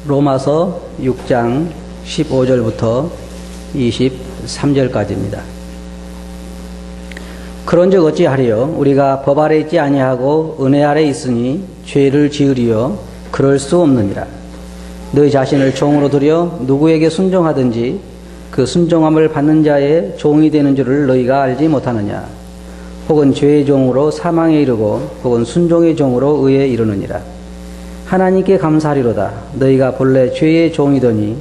로마서 6장 15절부터 23절까지입니다. 그런즉 어찌하리요? 우리가 법 아래 있지 아니하고 은혜 아래 있으니 죄를 지으리요? 그럴 수 없느니라. 너희 자신을 종으로 들여 누구에게 순종하든지 그 순종함을 받는 자의 종이 되는 줄을 너희가 알지 못하느냐? 혹은 죄의 종으로 사망에 이르고 혹은 순종의 종으로 의에 이르느니라. 하나님께 감사하리로다. 너희가 본래 죄의 종이더니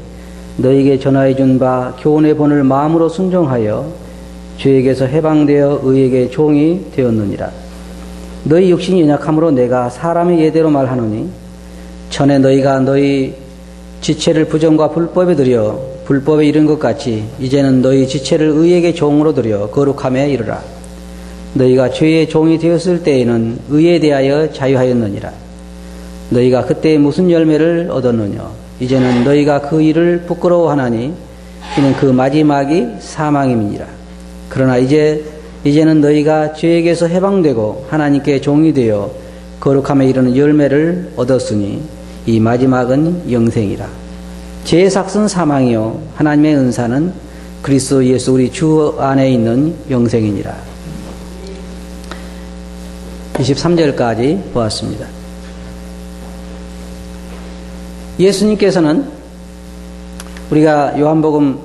너희에게 전하여 준 바 교훈의 본을 마음으로 순종하여 죄에게서 해방되어 의에게 종이 되었느니라. 너희 육신이 연약함으로 내가 사람의 예대로 말하노니 전에 너희가 너희 지체를 부정과 불법에 들여 불법에 이른 것 같이 이제는 너희 지체를 의에게 종으로 들여 거룩함에 이르라. 너희가 죄의 종이 되었을 때에는 의에 대하여 자유하였느니라. 너희가 그때 무슨 열매를 얻었느냐? 이제는 너희가 그 일을 부끄러워하나니 이는 그 마지막이 사망임이니라. 그러나 이제는 너희가 죄에게서 해방되고 하나님께 종이 되어 거룩함에 이르는 열매를 얻었으니 이 마지막은 영생이라. 죄의 삭은 사망이요 하나님의 은사는 그리스도 예수 우리 주 안에 있는 영생이니라. 23절까지 보았습니다. 예수님께서는 우리가 요한복음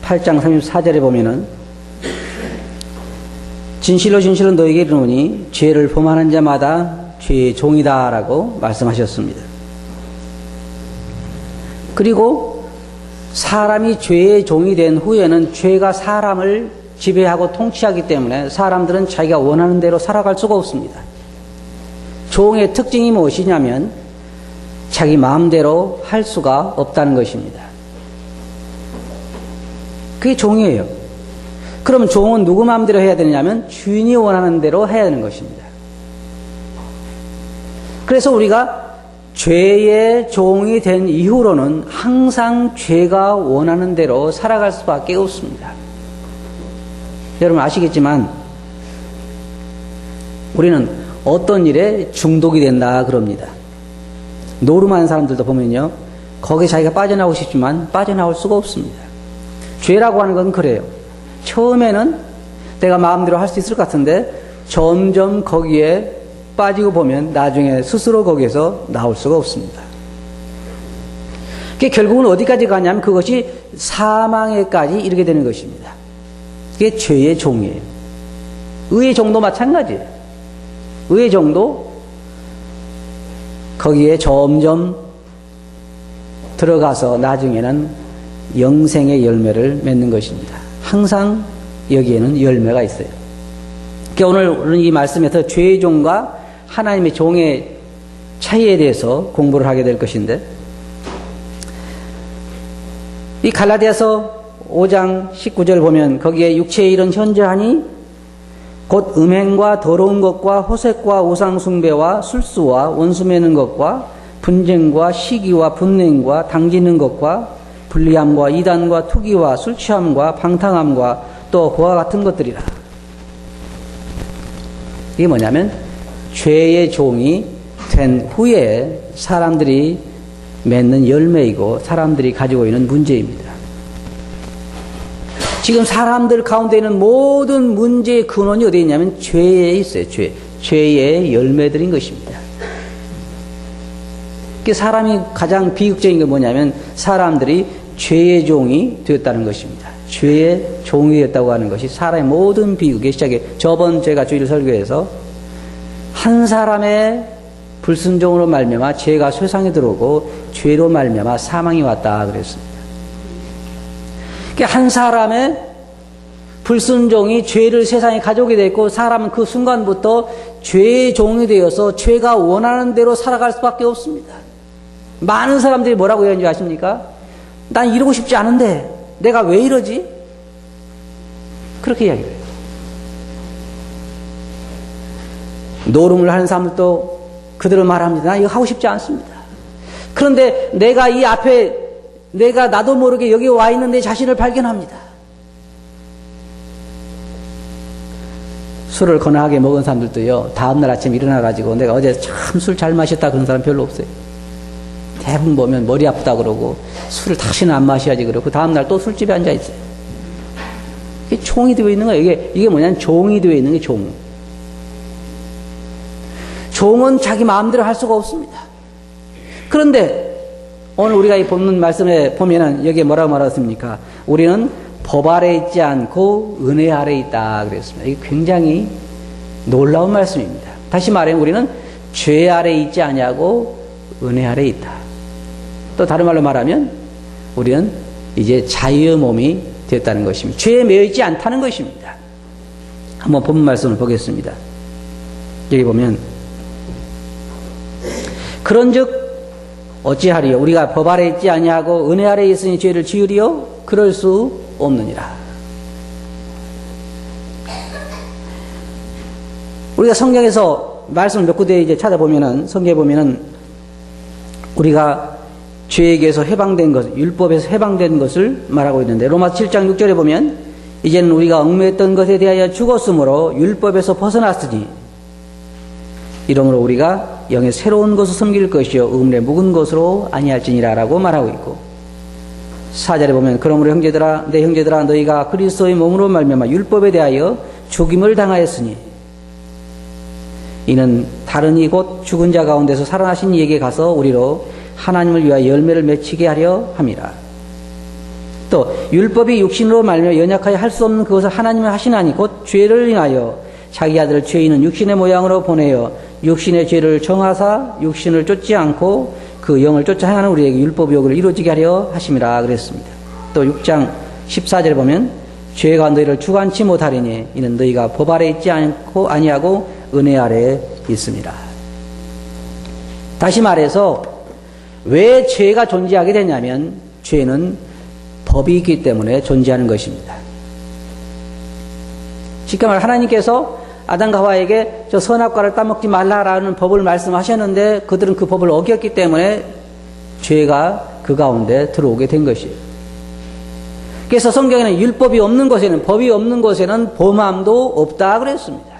8장 34절에 보면은 진실로 진실로 너희에게 이르노니 죄를 범하는 자마다 죄의 종이다라고 말씀하셨습니다. 그리고 사람이 죄의 종이 된 후에는 죄가 사람을 지배하고 통치하기 때문에 사람들은 자기가 원하는 대로 살아갈 수가 없습니다. 종의 특징이 무엇이냐면 자기 마음대로 할 수가 없다는 것입니다. 그게 종이에요. 그럼 종은 누구 마음대로 해야 되느냐면 주인이 원하는 대로 해야 되는 것입니다. 그래서 우리가 죄의 종이 된 이후로는 항상 죄가 원하는 대로 살아갈 수밖에 없습니다. 여러분 아시겠지만 우리는 어떤 일에 중독이 된다 그럽니다. 노름하는 사람들도 보면요, 거기에 자기가 빠져나오고 싶지만 빠져나올 수가 없습니다. 죄라고 하는 건 그래요. 처음에는 내가 마음대로 할 수 있을 것 같은데 점점 거기에 빠지고 보면 나중에 스스로 거기에서 나올 수가 없습니다. 그게 결국은 어디까지 가냐면 그것이 사망에까지 이르게 되는 것입니다. 그게 죄의 종이에요. 의의 종도 마찬가지예요. 의의 종도 거기에 점점 들어가서 나중에는 영생의 열매를 맺는 것입니다. 항상 여기에는 열매가 있어요. 그러니까 오늘 이 말씀에서 죄의 종과 하나님의 종의 차이에 대해서 공부를 하게 될 것인데, 이 갈라디아서 5장 19절 보면 거기에 육체의 일은 현저하니 곧 음행과 더러운 것과 호색과 우상숭배와 술수와 원수 맺는 것과 분쟁과 시기와 분냉과 당지는 것과 불리함과 이단과 투기와 술취함과 방탕함과 또 그와 같은 것들이라. 이게 뭐냐면 죄의 종이 된 후에 사람들이 맺는 열매이고 사람들이 가지고 있는 문제입니다. 지금 사람들 가운데 있는 모든 문제의 근원이 어디에 있냐면 죄에 있어요. 죄의 열매들인 것입니다. 사람이 가장 비극적인 게 뭐냐면 사람들이 죄의 종이 되었다는 것입니다. 죄의 종이 되었다고 하는 것이 사람의 모든 비극의 시작에, 저번 제가 주일 설교에서 한 사람의 불순종으로 말미암아 죄가 세상에 들어오고 죄로 말미암아 사망이 왔다 그랬습니다. 한 사람의 불순종이 죄를 세상에 가져오게 됐고 사람은 그 순간부터 죄의 종이 되어서 죄가 원하는 대로 살아갈 수밖에 없습니다. 많은 사람들이 뭐라고 얘기하는지 아십니까? 난 이러고 싶지 않은데 내가 왜 이러지? 그렇게 이야기해요. 노름을 하는 사람들도 그들은 말합니다. 난 이거 하고 싶지 않습니다. 그런데 내가 이 앞에 내가 나도 모르게 여기 와 있는 내 자신을 발견합니다. 술을 거나하게 먹은 사람들도요, 다음날 아침에 일어나가지고 내가 어제 참 술 잘 마셨다 그런 사람 별로 없어요. 대부분 보면 머리 아프다 그러고 술을 다시는 안 마셔야지 그러고 그 다음날 또 술집에 앉아 있어요. 이게 종이 되어 있는 거예요. 이게 뭐냐면 종이 되어 있는 게 종. 종은 자기 마음대로 할 수가 없습니다. 그런데 오늘 우리가 이 본문 말씀에 보면은 여기에 뭐라고 말했습니까? 우리는 법 아래 있지 않고 은혜 아래 있다 그랬습니다. 이게 굉장히 놀라운 말씀입니다. 다시 말하면 우리는 죄 아래 있지 아니하고 은혜 아래 있다. 또 다른 말로 말하면 우리는 이제 자유의 몸이 됐다는 것입니다. 죄에 매여 있지 않다는 것입니다. 한번 본문 말씀을 보겠습니다. 여기 보면 그런즉 어찌하리요? 우리가 법 아래 있지 아니하고 은혜 아래 있으니 죄를 지으리요? 그럴 수 없느니라. 우리가 성경에서 말씀을 몇 군데 이제 찾아보면은, 성경에 보면은, 우리가 죄에게서 해방된 것, 율법에서 해방된 것을 말하고 있는데, 로마서 7장 6절에 보면, 이제는 우리가 얽매였던 것에 대하여 죽었으므로 율법에서 벗어났으니, 이러므로 우리가 영의 새로운 것을 섬길 것이요 의문의 묵은 것으로 아니할지니라 라고 말하고 있고, 4절에 보면 그러므로 형제들아 내 형제들아 너희가 그리스도의 몸으로 말미암아 율법에 대하여 죽임을 당하였으니 이는 다른 이 곧 죽은 자 가운데서 살아나신 이에게 가서 우리로 하나님을 위하여 열매를 맺히게 하려 함이라. 또 율법이 육신으로 말미암아 연약하여 할 수 없는 그것을 하나님이 하시나니 곧 죄를 인하여 자기 아들을 죄인은 육신의 모양으로 보내어 육신의 죄를 정하사 육신을 쫓지 않고 그 영을 쫓아 행하는 우리에게 율법의 요구를 이루어지게 하려 하심이라 그랬습니다. 또 6장 14절에 보면 죄가 너희를 주관치 못하리니 이는 너희가 법 아래 있지 않고 아니하고 은혜 아래에 있습니다. 다시 말해서 왜 죄가 존재하게 되냐면 죄는 법이 있기 때문에 존재하는 것입니다. 쉽게 말해 하나님께서 아담과 하와에게 저 선악과를 따먹지 말라라는 법을 말씀하셨는데 그들은 그 법을 어겼기 때문에 죄가 그 가운데 들어오게 된 것이에요. 그래서 성경에는 율법이 없는 곳에는, 법이 없는 곳에는 범함도 없다 그랬습니다.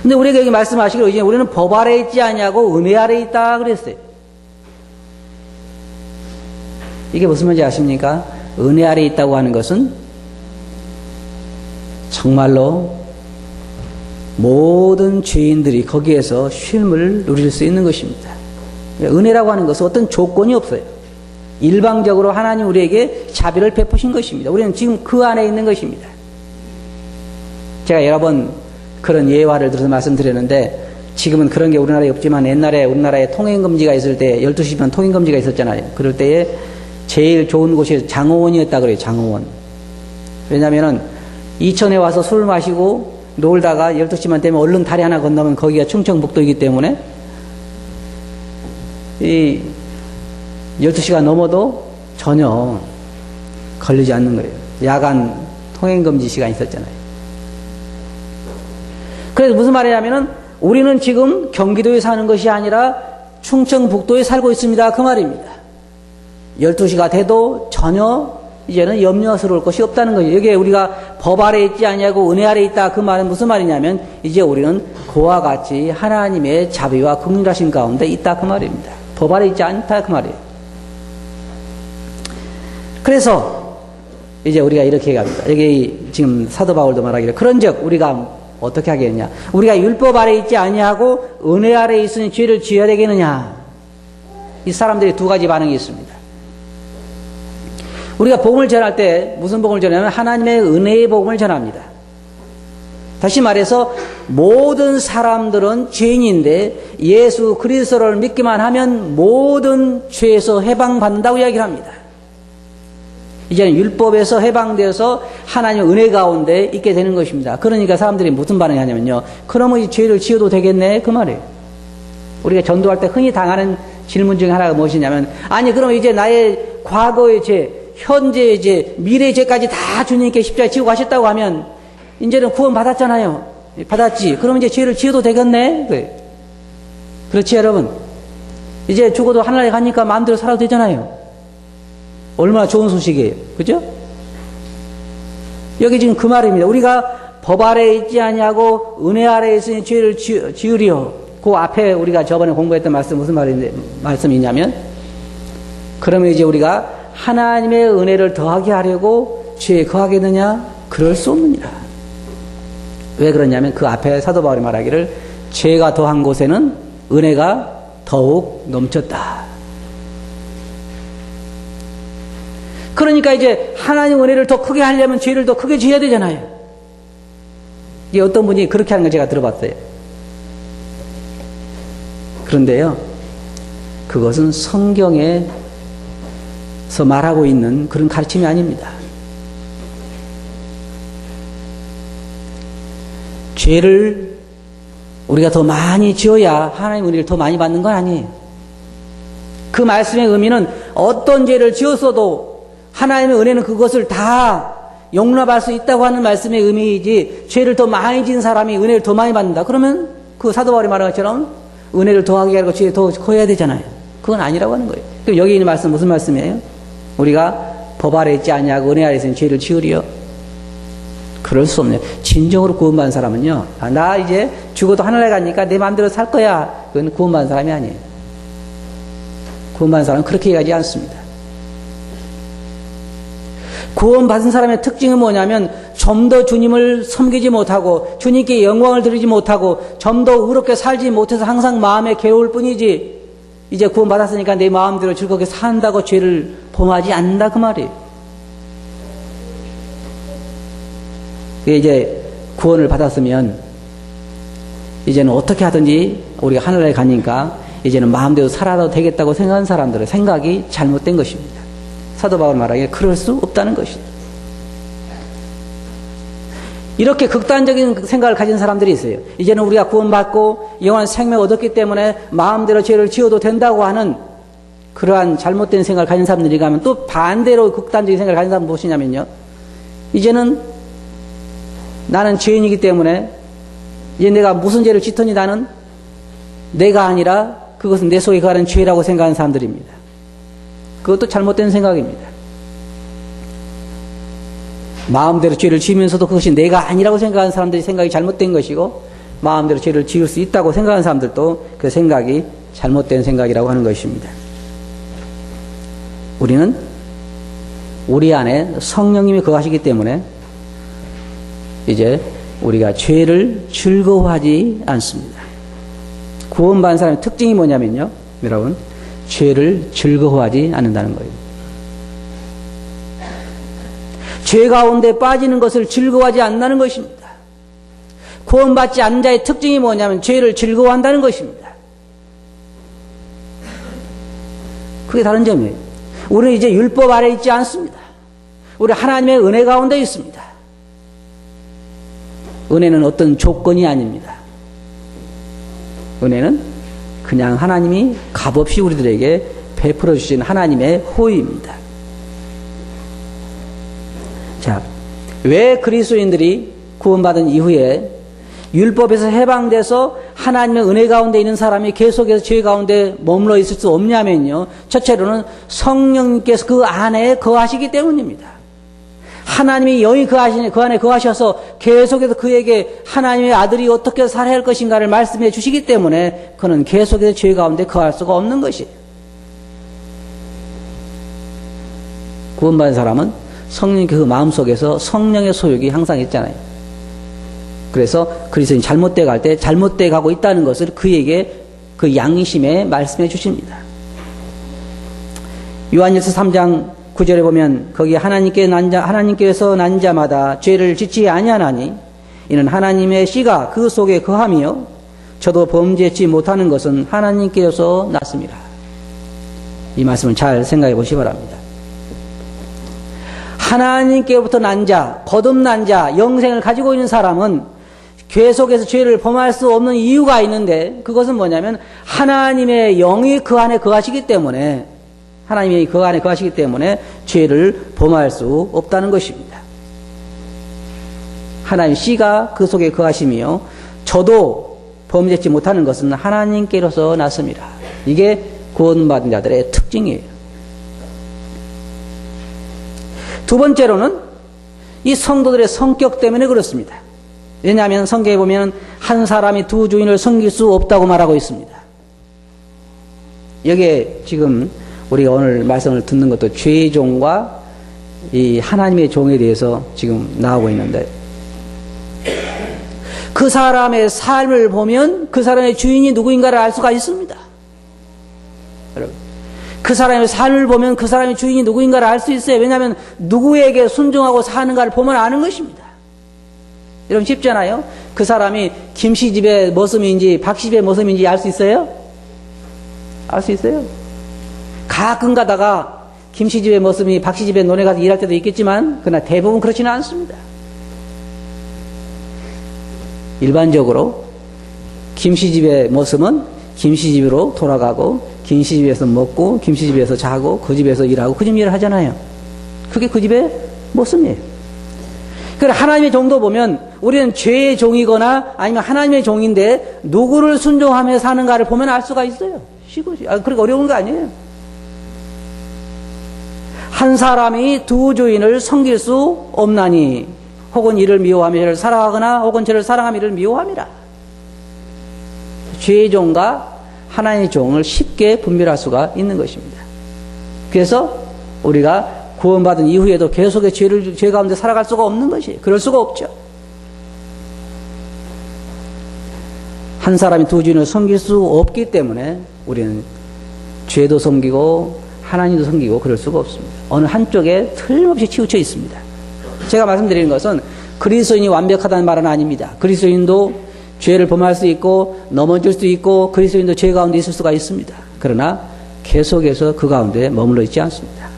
근데 우리에게 여기 말씀하시기로 이제 우리는 법 아래 있지 아니하고 은혜 아래 있다 그랬어요. 이게 무슨 말인지 아십니까? 은혜 아래 있다고 하는 것은 정말로 모든 죄인들이 거기에서 쉼을 누릴 수 있는 것입니다. 은혜라고 하는 것은 어떤 조건이 없어요. 일방적으로 하나님 우리에게 자비를 베푸신 것입니다. 우리는 지금 그 안에 있는 것입니다. 제가 여러 번 그런 예화를 들어서 말씀드렸는데 지금은 그런 게 우리나라에 없지만 옛날에 우리나라에 통행금지가 있을 때 12시면 통행금지가 있었잖아요. 그럴 때에 제일 좋은 곳이 장호원이었다 그래요. 장호원. 왜냐면은 이천에 와서 술 마시고 놀다가 12시만 되면 얼른 다리 하나 건너면 거기가 충청북도이기 때문에 이 12시가 넘어도 전혀 걸리지 않는 거예요. 야간 통행금지 시간이 있었잖아요. 그래서 무슨 말이냐면은 우리는 지금 경기도에 사는 것이 아니라 충청북도에 살고 있습니다. 그 말입니다. 12시가 돼도 전혀 이제는 염려스러울 것이 없다는 거예요. 여기에 우리가 법 아래 있지 아니하고 은혜 아래 있다. 그 말은 무슨 말이냐면 이제 우리는 그와 같이 하나님의 자비와 긍휼하심 가운데 있다. 그 말입니다. 법 아래 있지 않다. 그 말이에요. 그래서 이제 우리가 이렇게 합니다. 여기 지금 사도 바울도 말하기를 그런즉 우리가 어떻게 하겠느냐. 우리가 율법 아래 있지 아니하고 은혜 아래 있으니 죄를 지어야 되겠느냐. 이 사람들이 두 가지 반응이 있습니다. 우리가 복음을 전할 때 무슨 복음을 전하냐면 하나님의 은혜의 복음을 전합니다. 다시 말해서 모든 사람들은 죄인인데 예수 그리스도를 믿기만 하면 모든 죄에서 해방받는다고 이야기를 합니다. 이제는 율법에서 해방되어서 하나님의 은혜 가운데 있게 되는 것입니다. 그러니까 사람들이 무슨 반응을 하냐면요. 그러면 이 죄를 지어도 되겠네? 그 말이에요. 우리가 전도할 때 흔히 당하는 질문 중에 하나가 무엇이냐면 아니 그럼 이제 나의 과거의 죄 현재의 죄, 미래의 죄까지 다 주님께 십자가에 지고 가셨다고 하면 이제는 구원 받았잖아요. 받았지. 그럼 이제 죄를 지어도 되겠네? 그래. 그렇지 여러분. 이제 죽어도 하늘에 가니까 마음대로 살아도 되잖아요. 얼마나 좋은 소식이에요. 그죠? 여기 지금 그 말입니다. 우리가 법 아래에 있지 아니하고 은혜 아래에 있으니 죄를 지으리요. 그 앞에 우리가 저번에 공부했던 말씀 무슨 말씀이냐면, 그러면 이제 우리가 하나님의 은혜를 더하게 하려고 죄에 거하겠느냐? 그럴 수 없느니라. 왜 그러냐면 그 앞에 사도 바울이 말하기를 죄가 더한 곳에는 은혜가 더욱 넘쳤다. 그러니까 이제 하나님 은혜를 더 크게 하려면 죄를 더 크게 지어야 되잖아요. 이게 어떤 분이 그렇게 하는 걸 제가 들어봤어요. 그런데요, 그것은 성경에서 말하고 있는 그런 가르침이 아닙니다. 죄를 우리가 더 많이 지어야 하나님 은혜를 더 많이 받는 건 아니에요. 그 말씀의 의미는 어떤 죄를 지었어도 하나님의 은혜는 그것을 다 용납할 수 있다고 하는 말씀의 의미이지, 죄를 더 많이 지은 사람이 은혜를 더 많이 받는다. 그러면 그 사도 바울이 말한 것처럼 은혜를 더하게 하고 죄를 더 커야 되잖아요. 그건 아니라고 하는 거예요. 그럼 여기 있는 말씀 무슨 말씀이에요? 우리가 법 아래 있지 아니하고 은혜 아래 있으면 죄를 지으리요. 그럴 수 없네요. 진정으로 구원받은 사람은요, 나 이제 죽어도 하늘에 가니까 내 마음대로 살 거야. 그건 구원받은 사람이 아니에요. 구원받은 사람은 그렇게 얘기하지 않습니다. 구원받은 사람의 특징은 뭐냐면 좀 더 주님을 섬기지 못하고 주님께 영광을 드리지 못하고 좀 더 의롭게 살지 못해서 항상 마음에 괴로울 뿐이지, 이제 구원받았으니까 내 마음대로 즐겁게 산다고 죄를 범하지 않는다 그 말이에요. 이제 구원을 받았으면 이제는 어떻게 하든지 우리가 하늘에 가니까 이제는 마음대로 살아도 되겠다고 생각하는 사람들의 생각이 잘못된 것입니다. 사도 바울 말하기에 그럴 수 없다는 것입니다. 이렇게 극단적인 생각을 가진 사람들이 있어요. 이제는 우리가 구원받고 영원한 생명을 얻었기 때문에 마음대로 죄를 지어도 된다고 하는 그러한 잘못된 생각을 가진 사람들이 가면, 또 반대로 극단적인 생각을 가진 사람은 무엇이냐면요, 이제는 나는 죄인이기 때문에 이제 내가 무슨 죄를 짓더니 나는 내가 아니라 그것은 내 속에 거하는 죄라고 생각하는 사람들입니다. 그것도 잘못된 생각입니다. 마음대로 죄를 지으면서도 그것이 내가 아니라고 생각하는 사람들이 생각이 잘못된 것이고, 마음대로 죄를 지을 수 있다고 생각하는 사람들도 그 생각이 잘못된 생각이라고 하는 것입니다. 우리는 우리 안에 성령님이 거하시기 때문에 이제 우리가 죄를 즐거워하지 않습니다. 구원받은 사람의 특징이 뭐냐면요, 여러분, 죄를 즐거워하지 않는다는 거예요. 죄 가운데 빠지는 것을 즐거워하지 않는다는 것입니다. 구원받지 않는 자의 특징이 뭐냐면 죄를 즐거워한다는 것입니다. 그게 다른 점이에요. 우리는 이제 율법 아래 있지 않습니다. 우리 하나님의 은혜 가운데 있습니다. 은혜는 어떤 조건이 아닙니다. 은혜는 그냥 하나님이 값없이 우리들에게 베풀어 주신 하나님의 호의입니다. 자, 왜 그리스도인들이 구원받은 이후에 율법에서 해방돼서 하나님의 은혜 가운데 있는 사람이 계속해서 죄 가운데 머물러 있을 수 없냐면요, 첫째로는 성령님께서 그 안에 거하시기 때문입니다. 하나님이 영이 그 안에 거하셔서 계속해서 그에게 하나님의 아들이 어떻게 살아야 할 것인가를 말씀해 주시기 때문에 그는 계속해서 죄 가운데 거할 수가 없는 것이에요. 구원받은 사람은 성령 그 마음속에서 성령의 소욕이 항상 있잖아요. 그래서 그리스도인이 잘못돼 갈 때 잘못돼 가고 있다는 것을 그에게 그 양심에 말씀해 주십니다. 요한일서 3장 9절에 보면 거기 하나님께서 난 자마다 죄를 짓지 아니하나니 이는 하나님의 씨가 그 속에 거함이요 저도 범죄치 못하는 것은 하나님께서 났습니다. 이 말씀을 잘 생각해 보시기 바랍니다. 하나님께로부터 난 자, 거듭난 자, 영생을 가지고 있는 사람은 계속해서 죄를 범할 수 없는 이유가 있는데, 그것은 뭐냐면 하나님의 영이 그 안에 거하시기 때문에, 하나님이 그 안에 거하시기 때문에 죄를 범할 수 없다는 것입니다. 하나님 씨가 그 속에 거하심이요 저도 범죄치 못하는 것은 하나님께로서 났습니다. 이게 구원받은 자들의 특징이에요. 두 번째로는 이 성도들의 성격 때문에 그렇습니다. 왜냐하면 성경에 보면 한 사람이 두 주인을 섬길 수 없다고 말하고 있습니다. 여기에 지금 우리가 오늘 말씀을 듣는 것도 죄의 종과 이 하나님의 종에 대해서 지금 나오고 있는데, 그 사람의 삶을 보면 그 사람의 주인이 누구인가를 알 수가 있습니다. 여러분, 그 사람의 삶을 보면 그 사람의 주인이 누구인가를 알 수 있어요. 왜냐하면 누구에게 순종하고 사는가를 보면 아는 것입니다. 여러분, 쉽잖아요. 그 사람이 김씨 집의 머슴인지 박씨 집의 머슴인지 알 수 있어요? 알 수 있어요? 가끔 가다가 김씨 집의 머슴이 박씨 집에 논에 가서 일할 때도 있겠지만, 그러나 대부분 그렇지는 않습니다. 일반적으로 김씨 집의 머슴은 김씨 집으로 돌아가고, 김씨 집에서 먹고, 김씨 집에서 자고, 그 집에서 일하고, 그 집 일을 하잖아요. 그게 그 집의 머슴이에요. 그래, 하나님의 종도 보면 우리는 죄의 종이거나 아니면 하나님의 종인데 누구를 순종하며 사는가를 보면 알 수가 있어요. 그렇게 어려운 거 아니에요. 한 사람이 두 주인을 섬길 수 없나니, 혹은 이를 미워하며 저를 사랑하거나 혹은 저를 사랑하며 이를 미워함이라. 죄의 종과 하나님의 종을 쉽게 분별할 수가 있는 것입니다. 그래서 우리가 구원받은 이후에도 계속의 죄 가운데 살아갈 수가 없는 것이에요. 그럴 수가 없죠. 한 사람이 두 주인을 섬길 수 없기 때문에 우리는 죄도 섬기고 하나님도 섬기고 그럴 수가 없습니다. 어느 한쪽에 틀림없이 치우쳐 있습니다. 제가 말씀드리는 것은 그리스도인이 완벽하다는 말은 아닙니다. 그리스도인도 죄를 범할 수 있고 넘어질 수 있고 그리스도인도 죄 가운데 있을 수가 있습니다. 그러나 계속해서 그 가운데 머물러 있지 않습니다.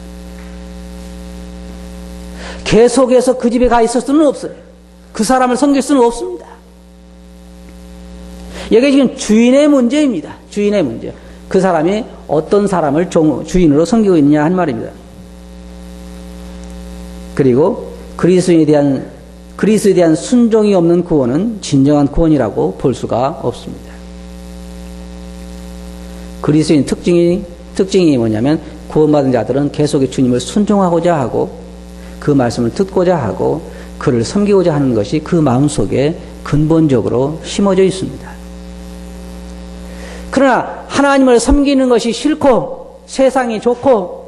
계속해서 그 집에 가 있을 수는 없어요. 그 사람을 섬길 수는 없습니다. 여기 지금 주인의 문제입니다. 주인의 문제. 그 사람이 어떤 사람을 주인으로 섬기고 있느냐 한 말입니다. 그리고 그리스도에 대한 순종이 없는 구원은 진정한 구원이라고 볼 수가 없습니다. 그리스도인 특징이 뭐냐면, 구원받은 자들은 계속의 주님을 순종하고자 하고 그 말씀을 듣고자 하고 그를 섬기고자 하는 것이 그 마음속에 근본적으로 심어져 있습니다. 그러나 하나님을 섬기는 것이 싫고 세상이 좋고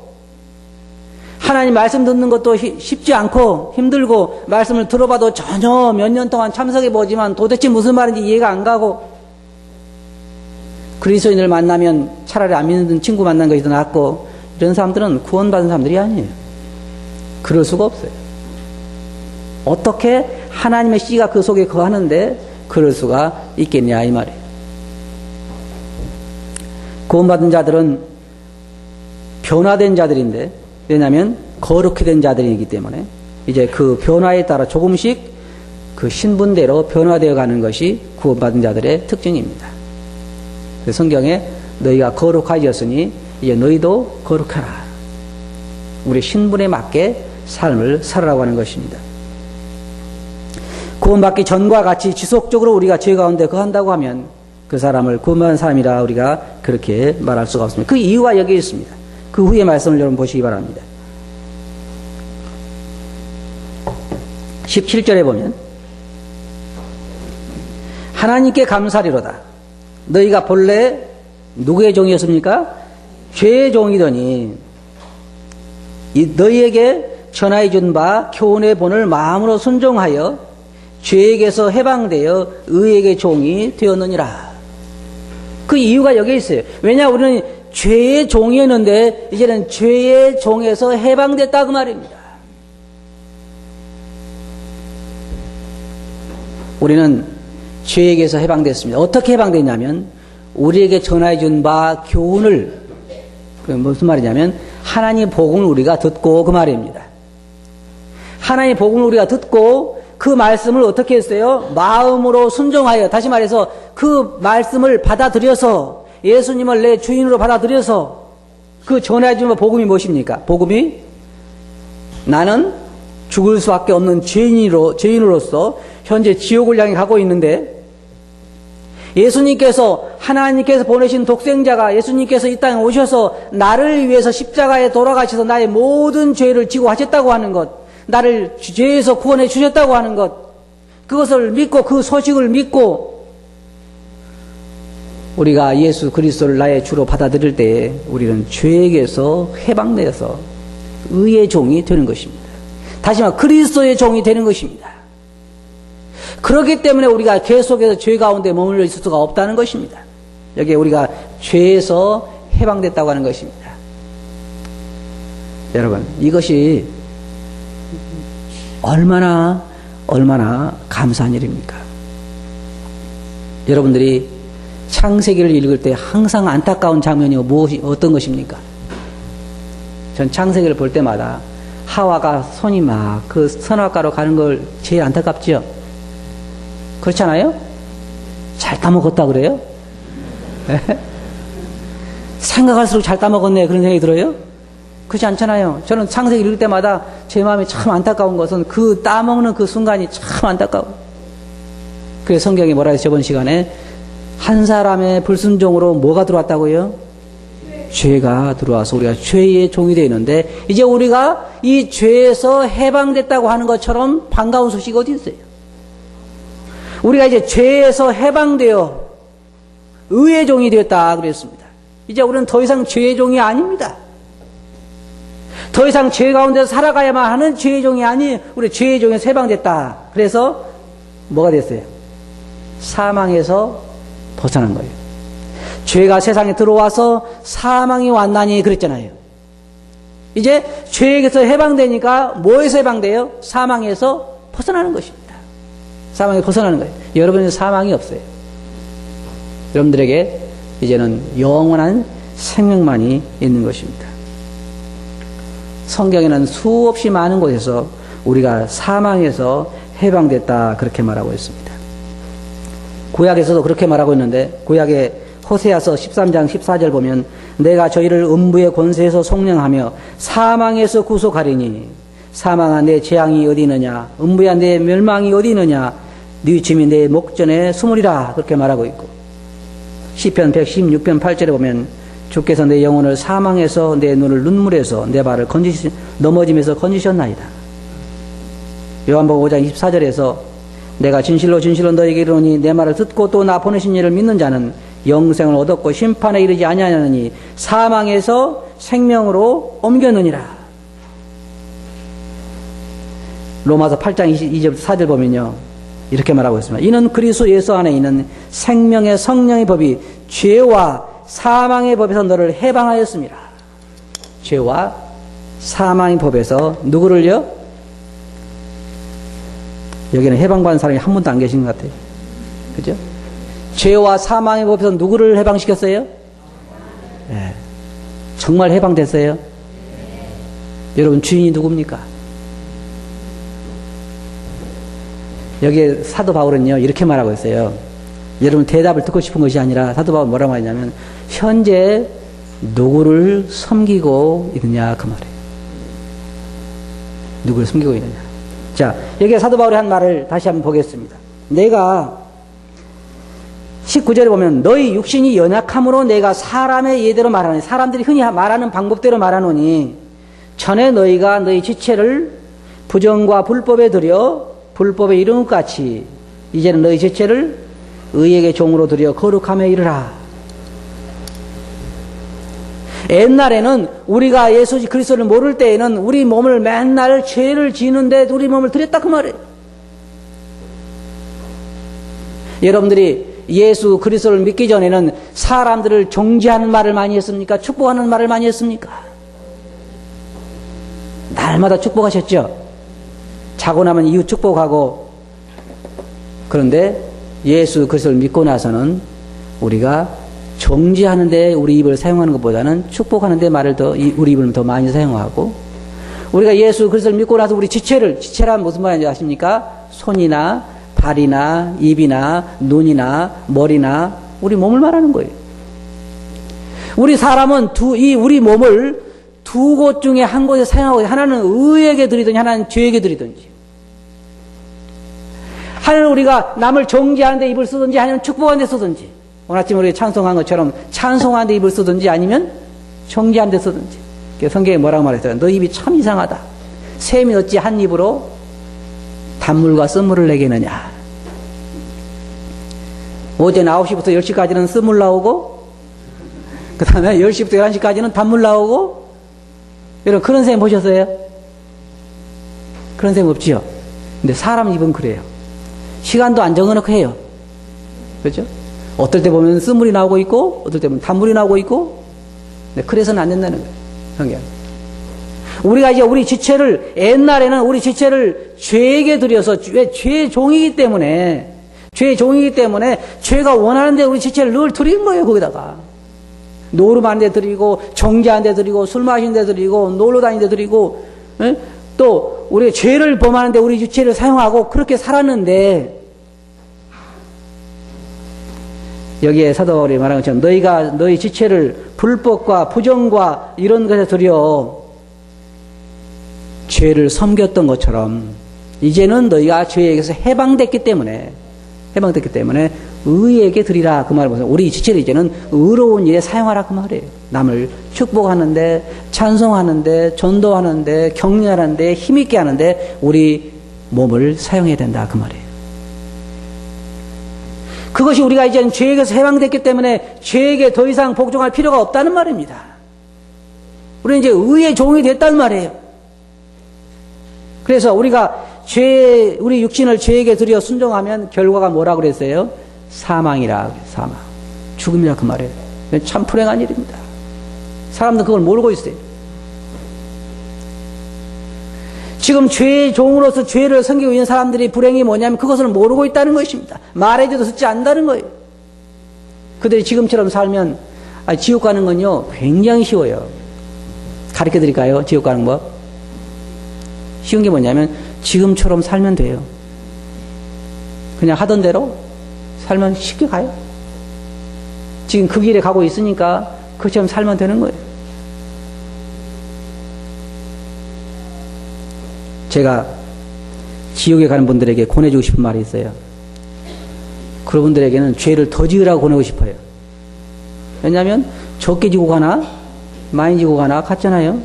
하나님 말씀 듣는 것도 쉽지 않고 힘들고 말씀을 들어봐도 전혀 몇 년 동안 참석해 보지만 도대체 무슨 말인지 이해가 안 가고, 그리스도인을 만나면 차라리 안 믿는 친구 만난 것이 더 낫고, 이런 사람들은 구원받은 사람들이 아니에요. 그럴 수가 없어요. 어떻게 하나님의 씨가 그 속에 거하는데 그럴 수가 있겠냐 이 말이에요. 구원받은 자들은 변화된 자들인데, 왜냐하면 거룩히 된 자들이기 때문에 이제 그 변화에 따라 조금씩 그 신분대로 변화되어 가는 것이 구원받은 자들의 특징입니다. 그래서 성경에 너희가 거룩하였으니 이제 너희도 거룩하라. 우리 신분에 맞게 삶을 살아라고 하는 것입니다. 구원받기 전과 같이 지속적으로 우리가 죄 가운데 거한다고 하면 그 사람을 구원받은 사람이라 우리가 그렇게 말할 수가 없습니다. 그 이유가 여기에 있습니다. 그 후의 말씀을 여러분 보시기 바랍니다. 17절에 보면 하나님께 감사리로다. 너희가 본래 누구의 종이었습니까? 죄의 종이더니 너희에게 전하여 준 바 교훈의 본을 마음으로 순종하여 죄에게서 해방되어 의에게 종이 되었느니라. 그 이유가 여기에 있어요. 왜냐, 우리는 죄의 종이었는데 이제는 죄의 종에서 해방됐다 그 말입니다. 우리는 죄에게서 해방됐습니다. 어떻게 해방됐냐면 우리에게 전하여 준 바 교훈을, 무슨 말이냐면 하나님의 복음을 우리가 듣고 그 말입니다. 하나님의 복음을 우리가 듣고 그 말씀을 어떻게 했어요? 마음으로 순종하여, 다시 말해서 그 말씀을 받아들여서 예수님을 내 주인으로 받아들여서 그 전해주는 복음이 무엇입니까? 복음이 나는 죽을 수밖에 없는 죄인으로서 현재 지옥을 향해 가고 있는데 예수님께서, 하나님께서 보내신 독생자가 예수님께서 이 땅에 오셔서 나를 위해서 십자가에 돌아가셔서 나의 모든 죄를 지고 하셨다고 하는 것, 나를 죄에서 구원해 주셨다고 하는 것, 그것을 믿고 그 소식을 믿고 우리가 예수 그리스도를 나의 주로 받아들일 때 우리는 죄에게서 해방되어서 의의 종이 되는 것입니다. 다시 말해 그리스도의 종이 되는 것입니다. 그렇기 때문에 우리가 계속해서 죄 가운데 머물러 있을 수가 없다는 것입니다. 여기에 우리가 죄에서 해방됐다고 하는 것입니다. 여러분, 이것이 얼마나 감사한 일입니까? 여러분들이 창세기를 읽을 때 항상 안타까운 장면이 어떤 것입니까? 전 창세기를 볼 때마다 하와가 손이 막 그 선악과로 가는 걸 제일 안타깝지요? 그렇지 않아요? 잘 따먹었다 그래요? 생각할수록 잘 따먹었네 그런 생각이 들어요? 그렇지 않잖아요. 저는 창세기 읽을 때마다 제 마음이 참 안타까운 것은 그 따먹는 그 순간이 참 안타까워요. 그래서 성경이 뭐라 해서 저번 시간에 한 사람의 불순종으로 뭐가 들어왔다고요? 죄가 들어와서 우리가 죄의 종이 되어 있는데 이제 우리가 이 죄에서 해방됐다고 하는 것처럼 반가운 소식이 어디 있어요? 우리가 이제 죄에서 해방되어 의의 종이 되었다 그랬습니다. 이제 우리는 더 이상 죄의 종이 아닙니다. 더 이상 죄 가운데서 살아가야만 하는 죄의 종이 아니 우리 죄의 종에서 해방됐다. 그래서 뭐가 됐어요? 사망에서 벗어난 거예요. 죄가 세상에 들어와서 사망이 왔나니 그랬잖아요. 이제 죄에게서 해방되니까 뭐에서 해방돼요? 사망에서 벗어나는 것입니다. 사망에서 벗어나는 거예요. 여러분은 사망이 없어요. 여러분들에게 이제는 영원한 생명만이 있는 것입니다. 성경에는 수없이 많은 곳에서 우리가 사망에서 해방됐다 그렇게 말하고 있습니다. 구약에서도 그렇게 말하고 있는데 구약의 호세아서 13장 14절 보면 내가 저희를 음부의 권세에서 속량하며 사망에서 구속하리니 사망아 내 재앙이 어디 있느냐 음부야 내 멸망이 어디 있느냐 네 짐이 내 목전에 숨으리라 그렇게 말하고 있고 시편 116편 8절에 보면 주께서 내 영혼을 사망에서 내 눈을 눈물에서 내 발을 넘어짐에서 건지셨나이다. 요한복음 5장 24절에서 내가 진실로 너에게 이르노니 내 말을 듣고 또 나 보내신 이를 믿는 자는 영생을 얻었고 심판에 이르지 아니하느니 사망에서 생명으로 옮겼느니라. 로마서 8장 2절부터 4절 보면요 이렇게 말하고 있습니다. 이는 그리스도 예수 안에 있는 생명의 성령의 법이 죄와 사망의 법에서 너를 해방하였습니다. 죄와 사망의 법에서 누구를요? 여기는 해방받은 사람이 한 분도 안 계신 것 같아요. 그죠? 죄와 사망의 법에서 누구를 해방시켰어요? 네. 정말 해방됐어요? 여러분 주인이 누굽니까? 여기에 사도 바울은요 이렇게 말하고 있어요. 여러분 대답을 듣고 싶은 것이 아니라 사도 바울은 뭐라고 하냐면 현재 누구를 섬기고 있느냐 그 말이에요. 누구를 섬기고 있느냐. 자 여기에 사도 바울이 한 말을 다시 한번 보겠습니다. 내가 19절에 보면 너희 육신이 연약함으로 내가 사람의 예대로 말하노니 사람들이 흔히 말하는 방법대로 말하노니 전에 너희가 너희 지체를 부정과 불법에 들여 불법에 이른 것 같이 이제는 너희 지체를 의에게 종으로 들여 거룩함에 이르라. 옛날에는 우리가 예수 그리스도를 모를 때에는 우리 몸을 맨날 죄를 지는데 우리 몸을 들였다 그 말이에요. 여러분들이 예수 그리스도를 믿기 전에는 사람들을 정죄하는 말을 많이 했습니까? 축복하는 말을 많이 했습니까? 날마다 축복하셨죠? 자고 나면 이웃 축복하고. 그런데 예수 그리스도를 믿고 나서는 우리가 정죄하는데 우리 입을 사용하는 것보다는 축복하는데 말을 우리 입을 더 많이 사용하고 우리가 예수 그리스도를 믿고 나서 우리 지체란 무슨 말인지 아십니까? 손이나 발이나 입이나 눈이나 머리나 우리 몸을 말하는 거예요. 우리 사람은 우리 몸을 두 곳 중에 한 곳에 사용하고 하나는 의에게 드리든지 하나는 죄에게 드리든지 하나는 우리가 남을 정죄하는 데 입을 쓰든지 아니면 축복하는 데 쓰든지 오늘 아침에 우리 찬송한 것처럼 찬송하는 데 입을 쓰든지 아니면 정죄하는 데 쓰든지 성경에 뭐라고 말했어요? 너 입이 참 이상하다. 샘이 어찌 한 입으로 단물과 쓴물을 내겠느냐. 오전 9시부터 10시까지는 쓴물 나오고, 그 다음에 10시부터 11시까지는 단물 나오고, 여러분, 그런 셈 보셨어요? 그런 셈 없지요? 근데 사람 입은 그래요. 시간도 안 정해놓고 해요. 그렇죠? 어떨 때 보면 쓴물이 나오고 있고, 어떨 때 보면 단물이 나오고 있고, 그래서는 안 된다는 거예요. 성경. 우리가 이제 우리 지체를, 옛날에는 우리 지체를 죄에게 드려서, 왜 죄의 종이기 때문에, 죄가 원하는데 우리 지체를 늘 드리는 거예요, 거기다가. 노름한 데 드리고, 정죄한 데 드리고, 술 마신 데 드리고, 놀러 다니는 데 드리고, 또, 우리가 죄를 범하는데 우리 지체를 사용하고, 그렇게 살았는데, 여기에 사도 바울이 말한 것처럼 너희가 너희 지체를 불법과 부정과 이런 것에 드려 죄를 섬겼던 것처럼 이제는 너희가 죄에게서 해방됐기 때문에 의에게 드리라 그 말을 보세요. 우리 지체를 이제는 의로운 일에 사용하라 그 말이에요. 남을 축복하는데, 찬송하는데, 전도하는데, 격려하는데, 힘있게 하는데 우리 몸을 사용해야 된다 그 말이에요. 그것이 우리가 이제는 죄에게서 해방됐기 때문에 죄에게 더 이상 복종할 필요가 없다는 말입니다. 우리는 이제 의의 종이 됐단 말이에요. 그래서 우리가 우리 육신을 죄에게 드려 순종하면 결과가 뭐라고 그랬어요? 사망이라, 사망. 죽음이라 그 말이에요. 참 불행한 일입니다. 사람들은 그걸 모르고 있어요. 지금 죄의 종으로서 죄를 섬기고 있는 사람들이 불행이 뭐냐면 그것을 모르고 있다는 것입니다. 말해줘도 듣지 않는다는 거예요. 그들이 지금처럼 살면 지옥 가는 건요 굉장히 쉬워요. 가르쳐 드릴까요? 지옥 가는 법? 쉬운 게 뭐냐면 지금처럼 살면 돼요. 그냥 하던 대로 살면 쉽게 가요. 지금 그 길에 가고 있으니까 그처럼 살면 되는 거예요. 제가 지옥에 가는 분들에게 권해주고 싶은 말이 있어요. 그런 분들에게는 죄를 더 지으라고 권하고 싶어요. 왜냐하면 적게 지고 가나 많이 지고 가나 같잖아요.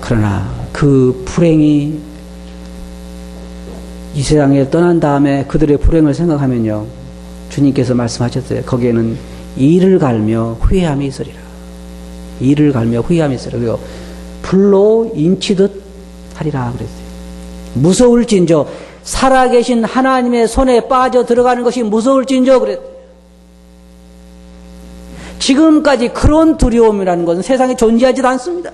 그러나 그 불행이 이 세상에 떠난 다음에 그들의 불행을 생각하면요, 주님께서 말씀하셨어요. 거기에는 이를 갈며 후회함이 있으리라. 이를 갈며 후회함이 있으리라. 그리고 불로 인치듯 하리라 그랬어요. 무서울진저, 살아계신 하나님의 손에 빠져 들어가는 것이 무서울진저 그랬어요. 지금까지 그런 두려움이라는 것은 세상에 존재하지도 않습니다.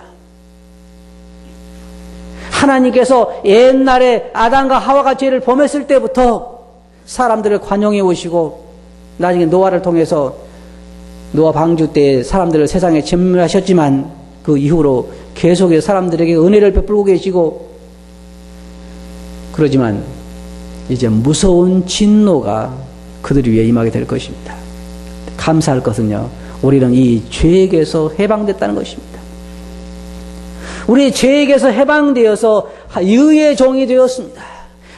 하나님께서 옛날에 아담과 하와가 죄를 범했을 때부터 사람들을 관용해 오시고 나중에 노아를 통해서 노아 방주 때 사람들을 세상에 진멸하셨지만 그 이후로 계속해서 사람들에게 은혜를 베풀고 계시고, 그러지만 이제 무서운 진노가 그들 위에 임하게 될 것입니다. 감사할 것은요, 우리는 이 죄에게서 해방됐다는 것입니다. 우리 죄에게서 해방되어서 의의 종이 되었습니다.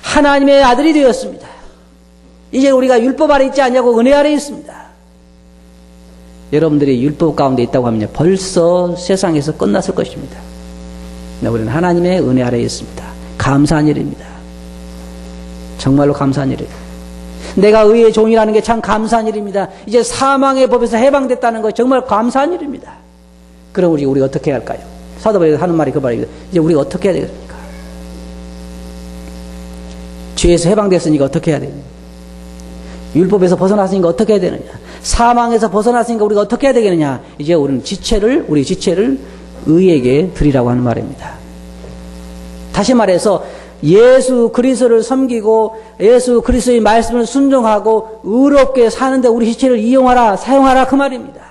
하나님의 아들이 되었습니다. 이제 우리가 율법 아래 있지 않냐고 은혜 아래 있습니다. 여러분들이 율법 가운데 있다고 하면 벌써 세상에서 끝났을 것입니다. 우리는 하나님의 은혜 아래 있습니다. 감사한 일입니다. 정말로 감사한 일이에요. 내가 의의 종이라는 게 참 감사한 일입니다. 이제 사망의 법에서 해방됐다는 것 정말 감사한 일입니다. 그럼 우리 어떻게 해야 할까요? 사도바울이 하는 말이 그 말입니다. 이제 우리가 어떻게 해야 되겠습니까? 죄에서 해방됐으니까 어떻게 해야 되느냐? 율법에서 벗어났으니까 어떻게 해야 되느냐? 사망에서 벗어났으니까 우리가 어떻게 해야 되겠느냐? 이제 우리 지체를 의에게 드리라고 하는 말입니다. 다시 말해서 예수 그리스도를 섬기고 예수 그리스도의 말씀을 순종하고 의롭게 사는데 우리 지체를 이용하라, 사용하라 그 말입니다.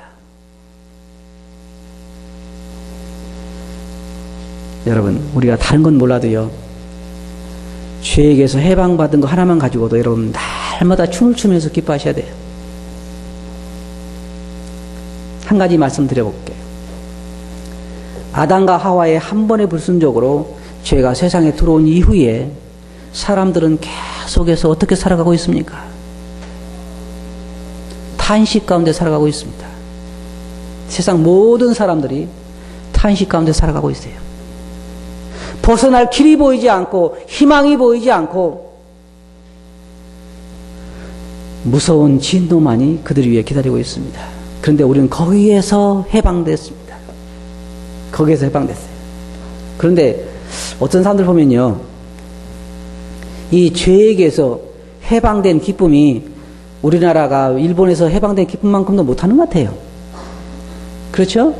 여러분, 우리가 다른 건 몰라도요, 죄에게서 해방받은 거 하나만 가지고도 여러분 날마다 춤을 추면서 기뻐하셔야 돼요. 한 가지 말씀드려볼게요. 아담과 하와의 한 번의 불순종으로 죄가 세상에 들어온 이후에 사람들은 계속해서 어떻게 살아가고 있습니까? 탄식 가운데 살아가고 있습니다. 세상 모든 사람들이 탄식 가운데 살아가고 있어요. 벗어날 길이 보이지 않고 희망이 보이지 않고 무서운 진노만이 그들 위해 기다리고 있습니다. 그런데 우리는 거기에서 해방됐습니다. 거기에서 해방됐어요. 그런데 어떤 사람들 보면요, 이 죄에게서 해방된 기쁨이 우리나라가 일본에서 해방된 기쁨만큼도 못하는 것 같아요. 그렇죠?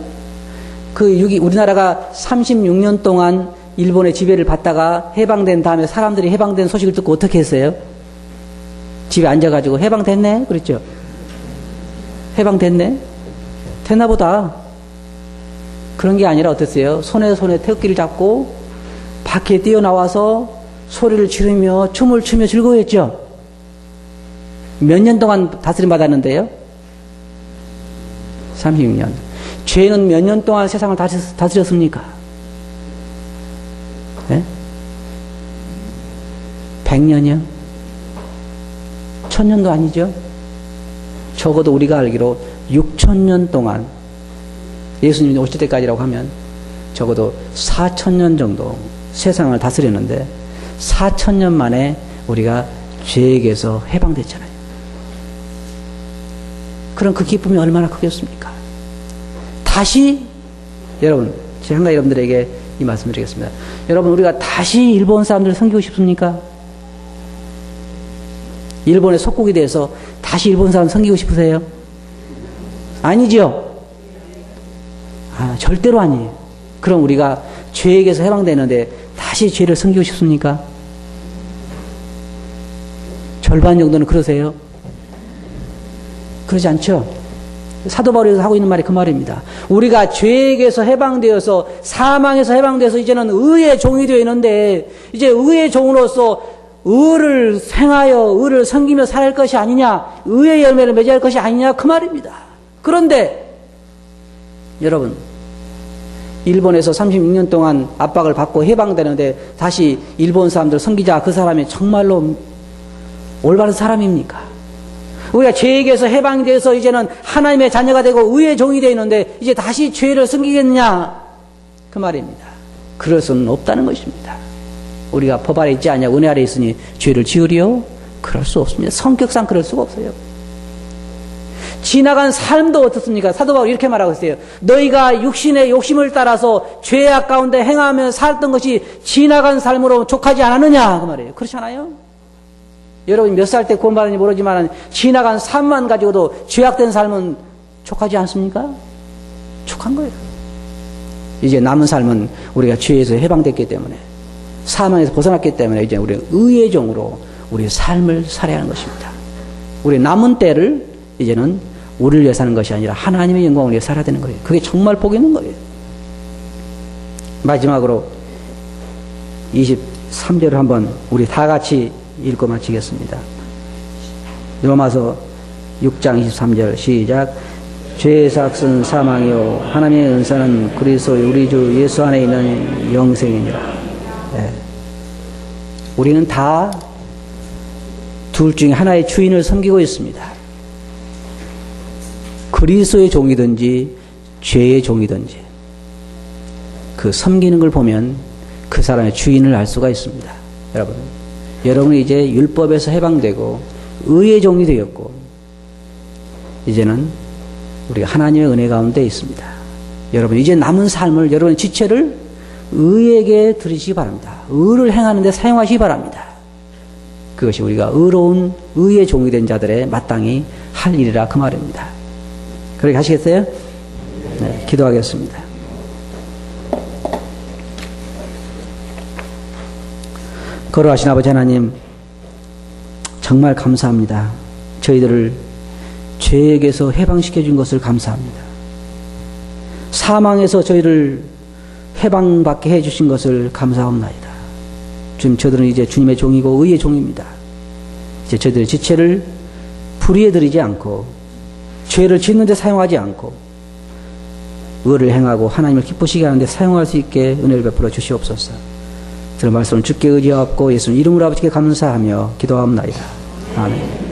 우리나라가 36년 동안 일본의 지배를 받다가 해방된 다음에 사람들이 해방된 소식을 듣고 어떻게 했어요? 집에 앉아가지고 해방됐네? 그랬죠? 해방됐네? 됐나 보다. 그런 게 아니라 어땠어요? 손에 태극기를 잡고 밖에 뛰어나와서 소리를 지르며 춤을 추며 즐거워했죠? 몇 년 동안 다스림 받았는데요? 36년. 죄는 몇 년 동안 세상을 다스렸습니까? 네? 100년이요? 1000년도 아니죠? 적어도 우리가 알기로 6000년 동안, 예수님이 오실 때까지라고 하면 적어도 4000년 정도 세상을 다스렸는데 4000년 만에 우리가 죄에게서 해방됐잖아요. 그럼 그 기쁨이 얼마나 크겠습니까? 다시, 여러분, 제가 한 가지 여러분들에게 이 말씀 드리겠습니다. 여러분, 우리가 다시 일본 사람들을 섬기고 싶습니까? 일본의 속국이 돼서 다시 일본 사람 섬기고 싶으세요? 아니죠? 절대로 아니에요. 그럼 우리가 죄에게서 해방되는데 다시 죄를 섬기고 싶습니까? 절반 정도는 그러세요? 그러지 않죠? 사도 바울에서 하고 있는 말이 그 말입니다. 우리가 죄에게서 해방되어서 사망에서 해방돼서 이제는 의의 종이 되어 있는데 이제 의의 종으로서 의를 행하여 의를 섬기며 살아갈 것이 아니냐, 의의 열매를 맺어야 할 것이 아니냐, 그 말입니다. 그런데 여러분, 일본에서 36년 동안 압박을 받고 해방되는데 다시 일본 사람들 섬기자, 그 사람이 정말로 올바른 사람입니까? 우리가 죄에게서 해방돼서 이제는 하나님의 자녀가 되고 의의 종이 되어 있는데 이제 다시 죄를 섬기겠냐, 그 말입니다. 그럴 수는 없다는 것입니다. 우리가 법 아래 있지 않냐, 은혜 아래 있으니 죄를 지으리요? 그럴 수 없습니다. 성격상 그럴 수가 없어요. 지나간 삶도 어떻습니까? 사도 바울이 이렇게 말하고 있어요. 너희가 육신의 욕심을 따라서 죄악 가운데 행하며 살았던 것이 지나간 삶으로 족하지 않았느냐, 그 말이에요. 그렇지 않아요? 여러분 몇 살 때 구원받았는지 모르지만 지나간 삶만 가지고도 죄악된 삶은 족하지 않습니까? 족한 거예요. 이제 남은 삶은 우리가 죄에서 해방됐기 때문에, 사망에서 벗어났기 때문에 이제 우리 의의 종으로 우리의 삶을 살아야 하는 것입니다. 우리 남은 때를 이제는 우리를 위해 사는 것이 아니라 하나님의 영광을 위해 살아야 되는 거예요. 그게 정말 복 있는 거예요. 마지막으로 23절을 한번 우리 다 같이 읽고 마치겠습니다. 로마서 6장 23절 시작. 죄의 삭은 사망이요 하나님의 은사는 그리스도의 우리 주 예수 안에 있는 영생이니라. 네. 우리는 다 둘 중에 하나의 주인을 섬기고 있습니다. 그리스도의 종이든지 죄의 종이든지 그 섬기는 걸 보면 그 사람의 주인을 알 수가 있습니다. 여러분이 이제 율법에서 해방되고 의의 종이 되었고 이제는 우리가 하나님의 은혜 가운데 있습니다. 여러분 이제 남은 삶을, 여러분의 지체를 의에게 드리시기 바랍니다. 의를 행하는 데 사용하시기 바랍니다. 그것이 우리가 의로운 의의 종이 된 자들의 마땅히 할 일이라, 그 말입니다. 그렇게 하시겠어요? 네, 기도하겠습니다. 거룩하신 아버지 하나님, 정말 감사합니다. 저희들을 죄에게서 해방시켜 준 것을 감사합니다. 사망에서 저희를 해방받게 해 주신 것을 감사합니다. 지금 저들은 이제 주님의 종이고 의의 종입니다. 이제 저희들의 지체를 불의에 들이지 않고 죄를 짓는 데 사용하지 않고 의를 행하고 하나님을 기쁘시게 하는 데 사용할 수 있게 은혜를 베풀어 주시옵소서. 들은 말씀을 주께 의지하옵고 예수님 이름으로 아버지께 감사하며 기도하옵나이다. 아멘.